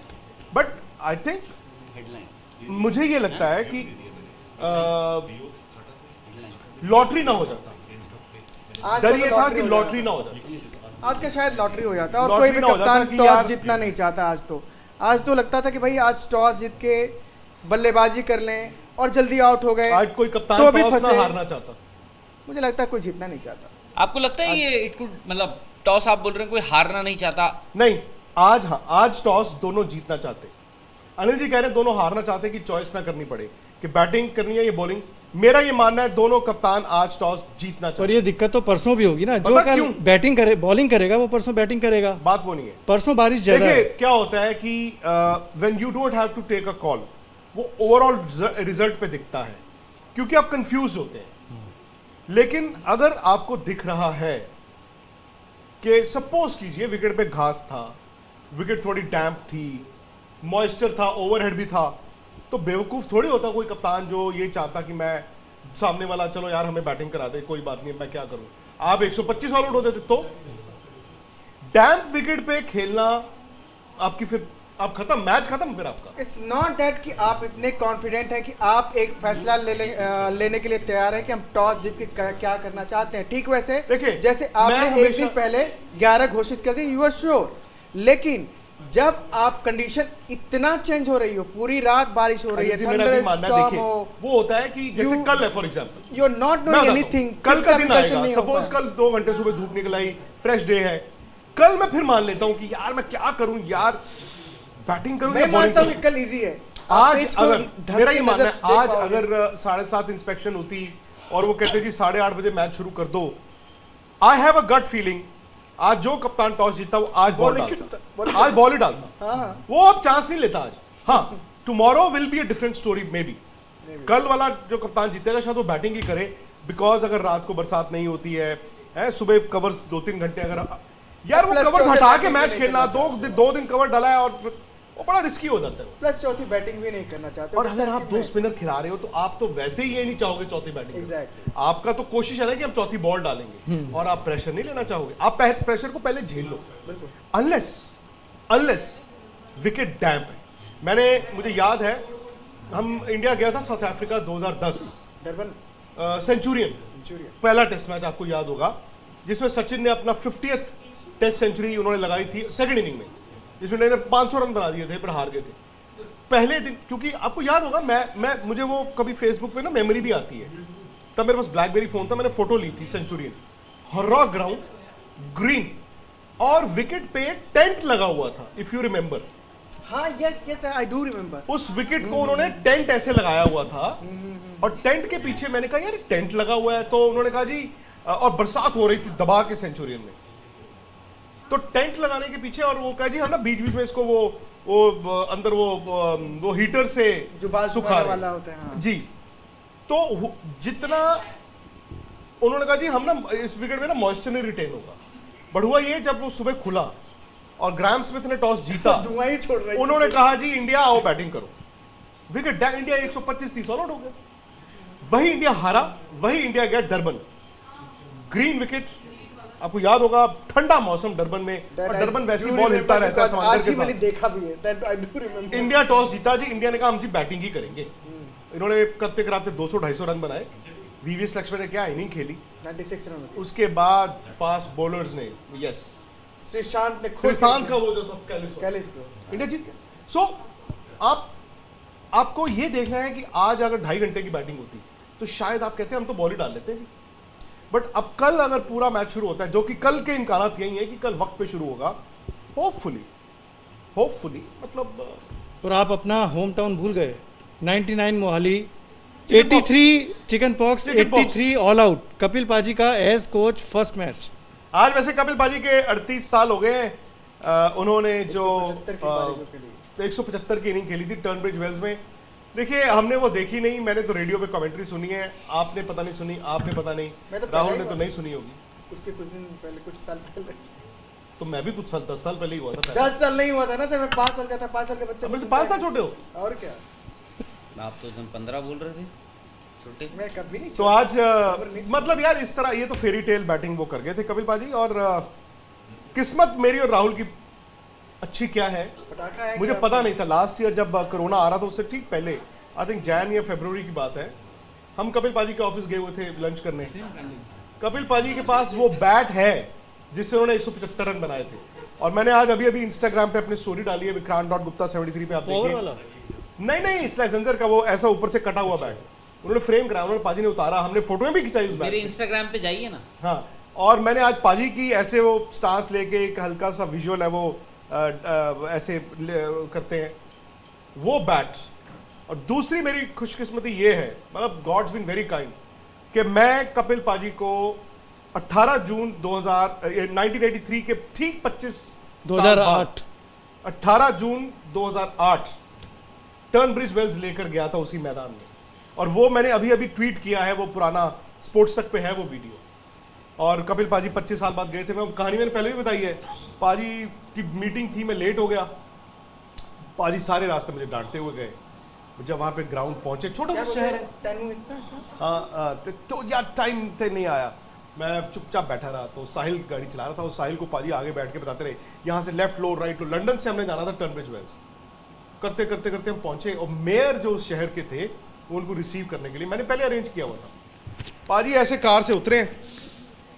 बट आई थिंक मुझे ये लगता है कि लॉटरी ना हो जाता। आज डर तो ये था लॉटरी कि हो लॉटरी जाता। ना हो जाती। आज का शायद लॉटरी हो जाता और लॉटरी कोई भी ना हो जाता कप्तान कि टॉस यार- जीतना नहीं चाहता। आज तो लगता था कि भाई आज टॉस जीत के बल्लेबाजी कर लें और जल्दी आउट हो गए। आज कोई कप्तान तो भी टॉस ना फंसे। हारना चाहता। मुझे लगता है कोई जीतना नहीं चाहता। आपको लगता है ये इट कुड मतलब टॉस आप बोल रहे हैं कोई हारना नहीं चाहता? नहीं, आज हाँ, आज टॉस दोनों जीतना चाहते। अनिल जी कह रहे हैं दोनों हारना चाहते कि चॉइस ना करनी पड़े कि बैटिंग करनी है या बॉलिंग। मेरा ये मानना है दोनों कप्तान आज टॉस जीतना पर चाहते। ये दिक्कत तो परसों भी होगी ना, जो पता कल क्यों? बैटिंग करे बॉलिंग करेगा वो परसों बैटिंग करेगा। बात वो नहीं है। परसों बारिश ज्यादा देखिए है। क्या होता है कि when you don't have to take a call, वो ओवरऑल रिजल्ट पे दिखता है क्योंकि आप कंफ्यूज होते हैं। लेकिन अगर आपको दिख रहा है कि सपोज कीजिए विकेट पे घास था, विकेट थोड़ी डैम्प थी, मॉइस्चर था, ओवरहेड भी था, तो बेवकूफ थोड़ी होता कोई कप्तान जो ये चाहता कि मैं सामने वाला चलो यार हमें बैटिंग करा दे, कोई बात नहीं मैं क्या करूं। आप 125 ऑल आउट होते थे तो डैम्प विकेट पे खेलना आपकी फिर आप खत्म, मैच खत्म फिर आपका। इट्स नॉट दैट कि आप इतने कॉन्फिडेंट हैं कि आप एक फैसला लेने के लिए तैयार हैं कि हम टॉस जीत के क्या करना चाहते हैं। ठीक वैसे देखिए, जैसे आपने मैं एक हमेशा- दिन पहले 11 घोषित कर दी, यू आर श्योर। लेकिन जब आप कंडीशन इतना चेंज हो रही हो, पूरी रात बारिश हो रही है, जी, मेरा भी मानना है, थंडरस्टॉर्म देखिए हो, वो होता है कि जैसे You- कल है for example, you are not मैं नोइंग बताता हूं, एनीथिंग, कल का दिन आएगा, सपोज कल 2 घंटे सुबह धूप निकल आई, फ्रेश डे है, कल मैं फिर मान लेता हूं कि यार मैं क्या करूं यार, बैटिंग करूं मैं या बॉलिंग मानता हूँ करूं। कि कल इजी है। आप आज pitch को अगर ढंग मेरा से ये मानना नजर है, देख आज पाओगे। अगर 7:30 इंस्पेक्शन होती और वो कहते जी 8:30 बजे मैच शुरू कर दो, I have a gut feeling आज जो कप्तान टॉस जीता वो आज बॉल Ball ही डालता, ball आज बॉल ही डालता। हाँ हाँ, वो अब चांस नहीं लेता आज। हाँ, tomorrow will be a different story may be. कल वाला जो कप्तान जीतेगा शायद वो बैटिंग ही करे, बिकॉज अगर रात को बरसात नहीं होती है सुबह कवर्स 2-3 घंटे अगर यार वो Plus कवर्स चौथे हटा के बैटिंग मैच नहीं खेलना, करना 2 दिन कवर डाला है और वो बड़ा रिस्की हो जाता है। प्लस चौथी बैटिंग भी नहीं करना चाहते। और अगर आप 2 स्पिनर खिला रहे हो तो आप तो वैसे ही ये नहीं चाहोगे चौथी बैटिंग। Exactly. आपका तो कोशिश है ना कि हम चौथी बॉल डालेंगे और आप प्रेशर नहीं लेना चाहोगे। आप प्रेशर को पहले झेल लो, बिल्कुल। अनलेस विकेट डैम्प है। मुझे याद है हम इंडिया गया था South Africa 2010 Durban Centurion century. पहला टेस्ट मैच आपको याद होगा जिसमें सचिन ने अपना 50th टेस्ट सेंचुरी उन्होंने लगाई थी सेकंड इनिंग में, जिसमें उन्होंने 500 रन बना दिए थे पर हार गए थे पहले दिन। क्योंकि आपको याद होगा मुझे वो कभी फेसबुक पे ना मेमोरी भी आती है, तब मेरे पास ब्लैकबेरी फोन था, मैंने फोटो ली थी सेंचुरियन, हरा ग्राउंड, ग्रीन और विकेट पे टेंट लगा हुआ था इफ यू रिमेंबर। हाँ yes yes I do remember. उस विकेट को उन्होंने टेंट ऐसे लगाया हुआ था और टेंट के पीछे मैंने कहा यार टेंट लगा हुआ है, तो उन्होंने कहा जी और बरसात हो रही थी दबा के सेंचुरियन में, तो टेंट लगाने के पीछे और वो कहा जी हम ना बीच बीच में इसको वो अंदर वो हीटर से जो बाल सुखा सुखाने रहे। वाला होता है, हाँ। जी, तो जितना उन्होंने कहा जी हम ना इस विकेट में ना मॉइस्चर नहीं रिटेन होगा, बट हुआ ये जब वो सुबह खुला और ग्राहम स्मिथ ने टॉस जीता धुआं ही छोड़ रही थी। उन्होंने कहा जी इंडिया आओ बैटिंग करो, विकेट इंडिया 125-30 ऑल आउट हो गया। वही इंडिया हारा, वही इंडिया गया डरबन, ग्रीन विकेट, आपको याद होगा ठंडा मौसम डरबन में, That और I डरबन वैसे ही do बॉल हिलता remember रहता है because समंदर आज के ही मैंने साथ। देखा भी है, that I do remember। India toss जीता जी, इंडिया ने कहा हम जी बैटिंग ही करेंगे, इन्होंने करते कराते 200-250 रन बनाए, वीवीएस लक्ष्मण ने क्या इनिंग खेली, 96 रन होते। उसके बाद फास्ट बॉलर्स ने यस श्रीशांत ने खुद श्रीशांत का वो जो था कैलिस को इंडिया जीत गया। सो आपको ये देखना है कि आज अगर 2.5 घंटे की बैटिंग होती तो शायद आप कहते हैं हम तो बॉल ही डाल लेते हैं, बट अब कल अगर पूरा मैच शुरू होता है, जो कि कल के इम्कानात यही है कि कल वक्त पे शुरू होगा, होपफुली मतलब और आप अपना होम टाउन भूल गए। 99 Mohali, Chicken pox. 83 chicken pox, Chicken pox. 83 all out. Kapil पाजी का एज कोच फर्स्ट मैच। आज वैसे कपिल पाजी के 38 साल हो गए हैं। उन्होंने जो 175 की बारिशों के लिए 175 की इनिंग खेली थी टर्नब्रिज वेल्स में। देखिए हमने वो देखी नहीं, मैंने तो रेडियो पे कमेंट्री सुनी है, आपने पता नहीं सुनी, आपने पता नहीं, मैं तो राहुल पहले ने ही तो हुआ। नहीं सुनी होगी। उसके कुछ दिन पहले, कुछ साल पहले, तो मैं भी कुछ साल 10 साल पहले ही हुआ था। 10 साल नहीं हुआ था ना सर, मैं 5 साल का था, 5 साल के बच्चे मेरे से 5 साल छोटे हो। और क्या, आप तो 15 बोल रहे थे छोटे। मैं कभी नहीं तो आज मतलब यार इस तरह ये तो फेरी टेल बैटिंग वो कर गए थे कपिल पाजी। और किस्मत मेरी और राहुल की अच्छी क्या है पटाखा है मुझे क्या? पता नहीं था। लास्ट ईयर जब कोरोना आ रहा था उससे ठीक पहले, आई थिंक जैन या फरवरी की बात है, हम कपिल पाजी के ऑफिस गए हुए थे लंच करने। कपिल पाजी के पास वो बैट है जिससे उन्होंने 175 रन बनाए थे। और मैंने आज अभी इंस्टाग्राम पे अपनी स्टोरी डाली है vikrant.gupta73 पे, आप पावर वाला देखिए। नहीं स्लाइसेंसर का वो ऐसा ऊपर से कटा हुआ बैट उन्होंने फ्रेम कराया, उन्होंने पाजी ने उतारा, हमने फोटो में भी खिंचाई उस बैट मेरे से। इंस्टाग्राम पे जाइए ना। हाँ, और मैंने आज पाजी की ऐसे वो स्टांस लेके एक हल्का सा विजुअल है वो ऐसे करते हैं वो बैट। और दूसरी मेरी खुशकिस्मती ये है, मतलब गॉड्स बीन वेरी काइंड, कि मैं कपिल पाजी को 18 जून 1983 के ठीक 25 2008 18 जून 2008 टर्नब्रिज वेल्स लेकर गया था उसी मैदान में। और वो मैंने अभी ट्वीट किया है, वो पुराना स्पोर्ट्स तक पे है वो वीडियो। और कपिल पाजी 25 साल बाद गए थे, मैं कहानी मैंने पहले भी बताई है। पाजी की मीटिंग थी, मैं लेट हो गया, पाजी सारे रास्ते मुझे डांटते हुए गए। जब वहाँ पे ग्राउंड पहुंचे, छोटा सा शहर है, तनु इतना क्या? हाँ, तो यार टाइम पे नहीं आया, मैं चुपचाप बैठा रहा। तो साहिल गाड़ी चला रहा था, उस साहिल को पाजी आगे बैठ के बताते रहे यहाँ से लेफ्ट लो राइट लो। लंदन से हमने जाना था टर्नब्रिज वेल्स, करते करते करते हम पहुंचे। और मेयर जो उस शहर के थे वो उनको रिसीव करने के लिए मैंने पहले अरेंज किया हुआ था। पाजी ऐसे कार से उतरे,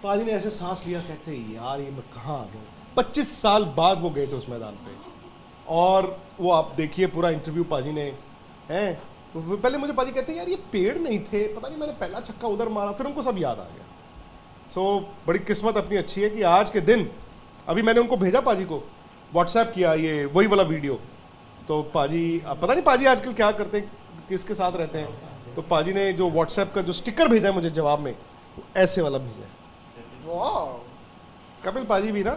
पाजी ने ऐसे सांस लिया, कहते यार ये मैं कहाँ आ गया। 25 साल बाद वो गए थे उस मैदान पे। और वो आप देखिए पूरा इंटरव्यू पाजी ने हैं। पहले मुझे पाजी कहते यार ये पेड़ नहीं थे, पता नहीं मैंने पहला छक्का उधर मारा, फिर उनको सब याद आ गया। सो बड़ी किस्मत अपनी अच्छी है कि आज के दिन, अभी मैंने उनको भेजा पाजी को, व्हाट्सएप किया ये वही वाला वीडियो। तो पाजी पता नहीं पाजी आजकल क्या करते हैं, किसके साथ रहते हैं। तो पाजी ने जो व्हाट्सएप का जो स्टिकर भेजा है मुझे जवाब में, ऐसे वाला भेजा है। वाह, कपिल पाजी भी ना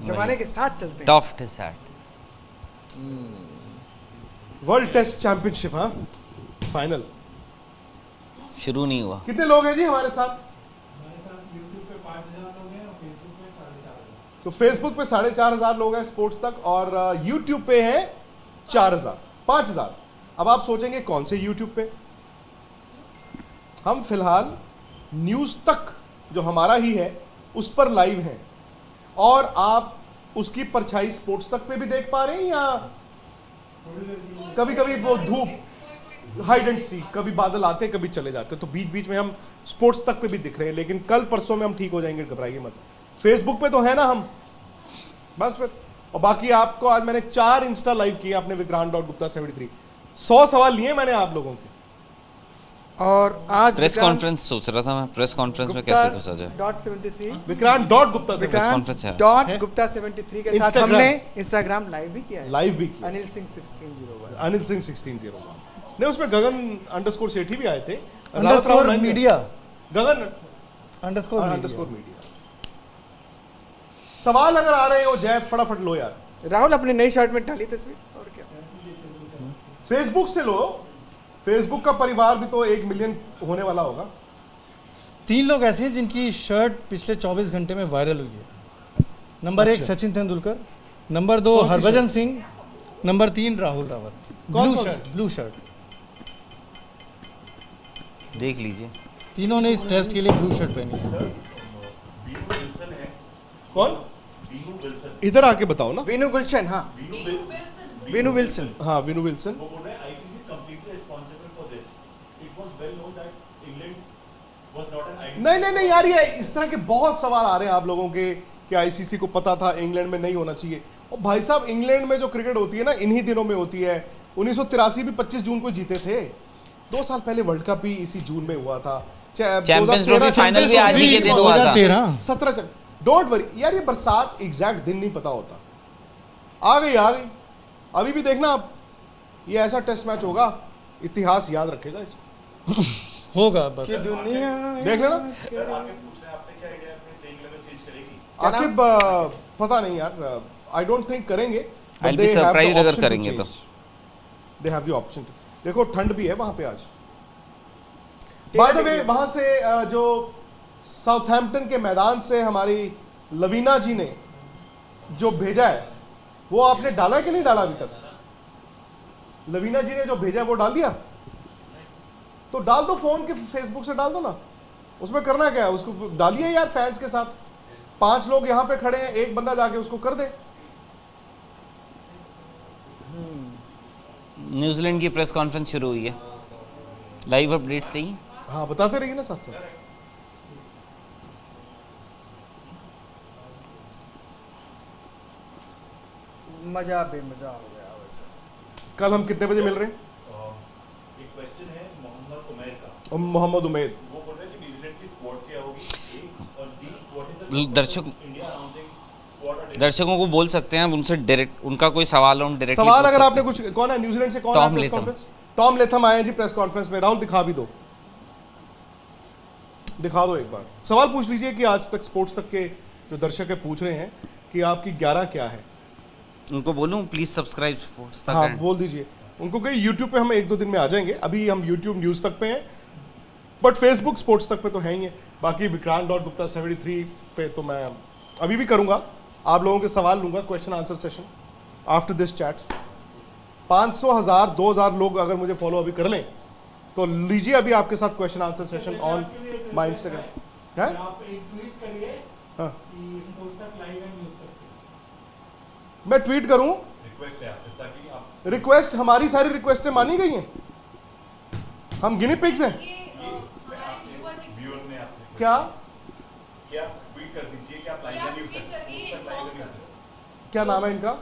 जमाने के साथ चलते हैं। टॉफ्ट सेट वर्ल्ड टेस्ट चैंपियनशिप, हाँ फाइनल शुरू नहीं हुआ। कितने लोग हैं जी हमारे साथ? तो फेसबुक पे 4,500 लोग हैं स्पोर्ट्स तक, और यूट्यूब पे है 4,000 5,000। अब आप सोचेंगे कौन से यूट्यूब पे? हम फिलहाल न्यूज़ तक जो हमारा ही है उस पर लाइव हैं, और आप उसकी परछाई स्पोर्ट्स तक पे भी देख पा रहे हैं, या कभी कभी वो धूप हाइड एंड सी, कभी बादल आते कभी चले जाते, तो बीच बीच में हम स्पोर्ट्स तक पे भी दिख रहे हैं। लेकिन कल परसों में हम ठीक हो जाएंगे, घबराइए मत। फेसबुक पे तो है ना हम, बस फिर। और बाकी आपको आज मैंने 4 इंस्टा लाइव किए अपने vikrant.gupta73। 100 सवाल लिए मैंने आप लोगों के। और आज प्रेस कॉन्फ्रेंस सोच रहा था मैं, प्रेस कॉन्फ्रेंस में कैसे घुसा जाए। vikrant.gupta73 vikrant.gupta73 के साथ Instagram। हमने इंस्टाग्राम लाइव भी किया है। लाइव भी किया। अनिल सिंह 1601। अनिल सिंह 1601 नहीं, उसमें गगन _ सेठी भी आए थे। अंडरस्कोर मीडिया गगन अंडरस्कोर मीडिया। सवाल अगर आ रहे हो जय फटाफट लो यार। राहुल अपने नई शर्ट में डाली तस्वीर, और क्या? फेसबुक से लो, फेसबुक का परिवार भी तो 1 मिलियन होने वाला होगा। 3 लोग ऐसे हैं जिनकी शर्ट पिछले 24 घंटे में वायरल हुई है। नंबर 1 अच्छा। सचिन तेंदुलकर, नंबर 2 कौन सी हरभजन सिंह, नंबर 3 राहुल रावत। कौन ब्लू सी? Shirt, blue shirt. देख लीजिए। तीनों ने इस टेस्ट के लिए ब्लू शर्ट पहनी है। कौन? इधर आके बताओ ना। वीनू गुलशन, हाँ वीनू विल्सन। हाँ विनू विल्सन। नहीं यार, ये इस तरह के बहुत सवाल आ रहे हैं आप लोगों के कि आईसीसी को पता था इंग्लैंड में नहीं होना चाहिए। और भाई साहब, इंग्लैंड में जो क्रिकेट होती है ना, इन्हीं दिनों में होती है। 1983 भी 25 जून को जीते थे। 2 साल पहले वर्ल्ड कप भी इसी जून में हुआ था। चैंपियंस ट्रॉफी फाइनल भी आज ही के दिन हुआ था। 2013 डोंट वरी यार, ये बरसात एग्जैक्ट दिन नहीं पता होता। आ गई अभी भी देखना आप, ये ऐसा टेस्ट मैच होगा, इतिहास याद रखेगा इसको। होगा बस। दुनिया देख लेना। आकिब पता नहीं यार, आई डोंट थिंक करेंगे। I'll be surprised अगर करेंगे तो। They have the option. देखो ठंड भी है वहां पे आज। बाय द वे, वहां से जो साउथहैम्पटन के मैदान से हमारी लवीना जी ने जो भेजा है, वो आपने डाला है कि नहीं डाला अभी तक? लवीना जी ने जो भेजा है वो डाल दिया? तो डाल दो, फोन के फेसबुक से डाल दो ना, उसमें करना क्या है? उसको डालिए यार फैंस के साथ। 5 लोग यहाँ पे खड़े हैं, एक बंदा जाके उसको कर दे। न्यूजीलैंड की प्रेस कॉन्फ्रेंस शुरू हुई है, लाइव अपडेट चाहिए। हाँ बताते रहिए ना साथ साथ। मजा बेमजा हो गया वैसे। कल हम कितने बजे मिल रहे हैं? एक क्वेश्चन है मोहम्मद उमैर का। मोहम्मद उमैद, वो बोल रहे हैं कि न्यूजीलैंड की स्क्वाड क्या होगी, एक और बी व्हाट इज द दर्शक इंडिया अनाउंसिंग स्क्वाड। दर्शकों को बोल सकते हैं उनसे डायरेक्ट, उनका कोई सवाल हो डायरेक्ट सवाल अगर आपने कुछ, कौन है न्यूजीलैंड से, कौन है Tom press Latham. Conference? Tom Latham आए हैं जी प्रेस कॉन्फ्रेंस में। राहुल दिखा भी दो, दिखा दो एक बार। सवाल पूछ लीजिए कि आज तक स्पोर्ट्स तक के जो दर्शक है पूछ रहे हैं कि आपकी 11 क्या है। उनको बोलूं प्लीज सब्सक्राइब स्पोर्ट्स तक हाँ है। बोल दीजिए उनको कि यूट्यूब पे हम 1-2 दिन में आ जाएंगे। अभी हम यूट्यूब न्यूज़ तक पे हैं, बट फेसबुक स्पोर्ट्स तक पे तो है ही है। बाकी विक्रांत.गुप्ता 73 पे तो मैं अभी भी करूँगा, आप लोगों के सवाल लूँगा, question answer session after this chat. 500, 1000, 2000 लोग अगर मुझे फॉलो अभी कर लें तो लीजिए अभी आपके साथ question answer session on my Instagram. है हाँ, मैं ट्वीट करूँ? रिक्वेस्ट है आपसे ताकि आप रिक्वेस्ट, हमारी सारी रिक्वेस्टें मानी गई हैं। हम गिनी पिग्स हैं व्यूअर ने आपसे क्या? क्या ट्वीट कर दीजिए कि आप लाइव न्यूज़ तक। क्या नाम है इनका?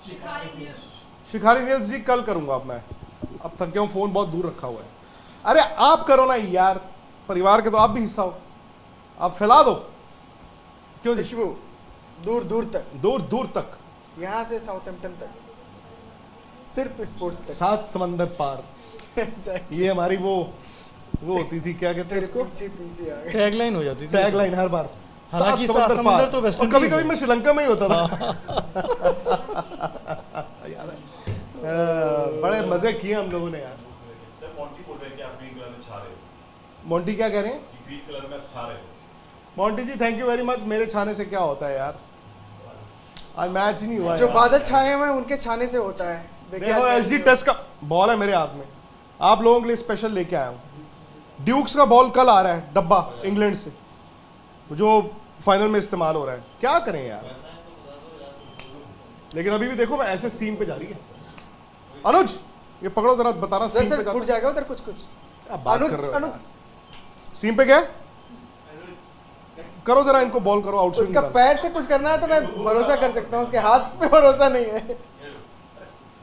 शिखारी नील्स जी। कल करूंगा अब मैं, अब थक गया हूँ, फोन बहुत दूर रखा हुआ है। अरे आप करो ना यार, परिवार के तो आप भी हिस्सा हो, आप फैला दो। क्यों जी? खुशबू दूर दूर तक, दूर दूर तक, यहाँ से साउथहैम्पटन तक, सिर्फ स्पोर्ट्स तक। 7 समंदर पार। ये हमारी वो होती थी, क्या कहते हैं इसको, पीछे पीछे आ गए। टैगलाइन हो जाती थी। टैगलाइन हर बार। हालांकि 7 समंदर समंदर पार। तो वेस्ट और इंडीज कभी कभी है। मैं श्रीलंका में ही होता था। याद है? बड़े मजे किए हम लोगों ने यार। सर मॉन्टी बोल रहे हैं कि आप ग्रीन कलर में छा रहे हो, मोंटी क्या कह रहे हैं? कि ग्रीन कलर में आप छा रहे हो। Monty ji thank you very much. मेरे छाने से क्या होता है यार, आज मैच ही नहीं हुआ जो यार। बादल छाए हुए हैं उनके छाने से होता है। देखिए देखो आज एसजी मैच टेस्ट का बॉल है मेरे हाथ में, आप लोगों के लिए स्पेशल लेके आया हूँ। ड्यूक्स का बॉल कल आ रहा है, डब्बा इंग्लैंड से, जो फाइनल में इस्तेमाल हो रहा है। क्या करें यार, लेकिन अभी भी देखो मैं ऐसे सीम पे जा रही है। अनुज ये पकड़ो जरा, बताना सर सीम पे सर जाता फूट है। जाएगा उधर कुछ कुछ। क्या बात अनुज, कर रहे हो अनुज। यार? सीम पे क्या है? करो जरा इनको बॉल करो, आउटस्विंग उसका पैर से कुछ करना है तो मैं भरोसा कर सकता हूँ, उसके हाथ पे भरोसा नहीं है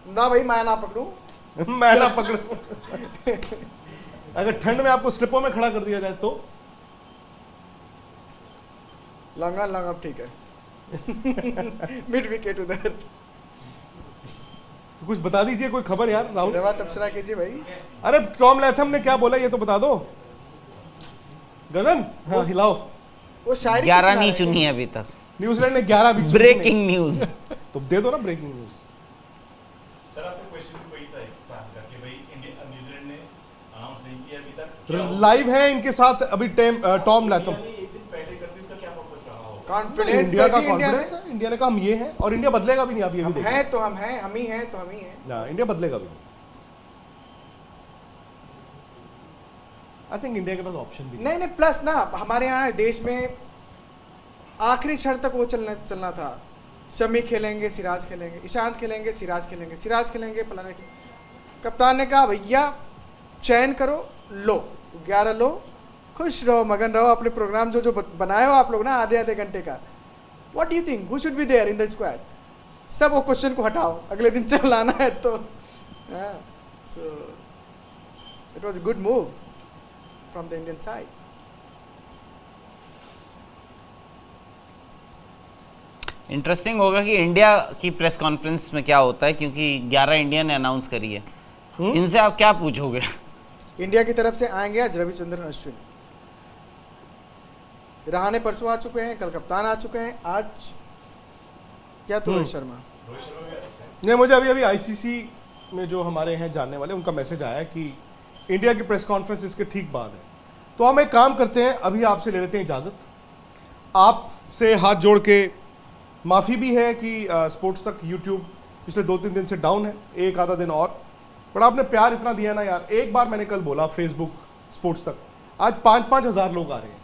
ना भाई। मैं ना पकड़ूं। मैं ना पकड़ूं। अगर ठंड में आपको स्लिपों में खड़ा कर दिया जाए तो लॉन्ग ऑन लॉन्ग ऑफ ठीक है। मिड विकेट उधर। तो कुछ बता दीजिए, कोई खबर यार राहुल। धन्यवाद तबसरा कीजिए भाई। अरे टॉम लेथम ने क्या बोला ये तो बता दो। गगन हाँ हिलाओ। वो शायरी 11 सुना नहीं रहे चुनी है अभी तक। न्यूजीलैंड ने 11 भी चुनी ब्रेकिंग न्यूज। नहीं। तो दे दो ना ब्रेकिंग न्यूज। सर आपका क्वेश्चन वही था एक फैन का कि भाई इंडिया न्यूजीलैंड ने अनाउंस नहीं किया अभी तक, क्या होगा? लाइव है इनके साथ अभी टॉम लेथम। इंडिया ने एक दिन पहले कर दी, इसका क्या पर्पस रहा होगा? कॉन्फिडेंस इंडिया का है जी, इंडिया कॉन्फिडेंस है, इंडिया ने कहा हम ये हैं और इंडिया बदलेगा भी नहीं। आप ये भी हम देखो, हैं तो हम हैं, हम ही हैं तो हम ही हैं। ना इंडिया बदलेगा भी नहीं। आई थिंक इंडिया के पास ऑप्शन भी नहीं नहीं, प्लस ना हमारे यहाँ देश में आखिरी क्षण तक वो चलना था। शमी खेलेंगे, सिराज खेलेंगे, ईशांत खेलेंगे, सिराज खेलेंगे, सिराज खेलेंगे, फलाने खेलेंगे। कप्तान ने कहा भैया चयन करो, लो 11 लो, खुश रहो, मगन रहो अपने प्रोग्राम जो जो बनाए हो आप लोग ना आधे आधे घंटे का. What do you think who should be there in the squad? सब वो क्वेश्चन को हटाओ, अगले दिन चलाना है तो. So it was a good move from the Indian side. Interesting होगा कि इंडिया की प्रेस कॉन्फ्रेंस में क्या होता है, क्योंकि 11 इंडिया ने अनाउंस करी है. इनसे आप क्या पूछोगे? इंडिया की तरफ से आएंगे आज रविचंद्रन अश्विन. रहाणे परसों आ चुके हैं, कल कप्तान आ चुके हैं, आज क्या तो रोहित शर्मा. नहीं, मुझे अभी अभी आईसीसी में जो हमारे हैं जानने वाले उनका मैसेज आया कि इंडिया की प्रेस कॉन्फ्रेंस इसके ठीक बाद है. तो हम एक काम करते हैं, अभी आपसे ले लेते हैं इजाज़त. आपसे हाथ जोड़ के माफ़ी भी है कि स्पोर्ट्स तक यूट्यूब पिछले 2-3 दिन से डाउन है, एक आधा दिन और. पर आपने प्यार इतना दिया ना यार. एक बार मैंने कल बोला फेसबुक स्पोर्ट्स तक, आज 5-5 हज़ार लोग आ रहे हैं.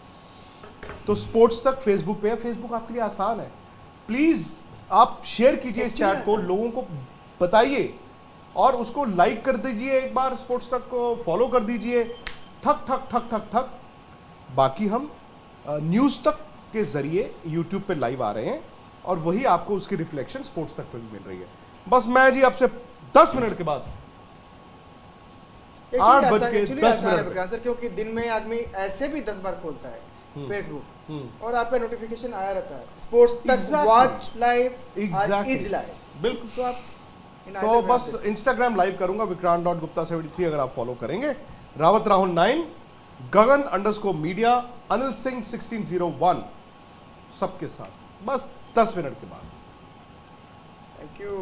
तो स्पोर्ट्स तक फेसबुक पे है. फेसबुक आपके लिए आसान है. प्लीज़ आप शेयर कीजिए इस चैट को, लोगों को बताइए और उसको लाइक कर दीजिए. एक बार स्पोर्ट्स तक को फॉलो कर दीजिए. ठक ठक ठक ठक ठक. बाकी हम न्यूज़ तक के ज़रिए यूट्यूब पे लाइव आ रहे हैं और वही आपको उसकी रिफ्लेक्शन स्पोर्ट्स तक पे भी मिल रही है. बस मैं जी आपसे 10 मिनट के बाद 8:10 सर, क्योंकि दिन में आदमी ऐसे भी 10 बार खोलता है फेसबुक और आपका नोटिफिकेशन आया रहता है स्पोर्ट्स तक, वॉच लाइव, इज लाइव. बिल्कुल. सो आप तो बस इंस्टाग्राम लाइव करूंगा vikrant.gupta73 अगर आप फॉलो करेंगे. रावत राहुल 9, गगन_मीडिया, अनिल सिंह 1601 सबके साथ. बस 10 मिनट के बाद. Thank you.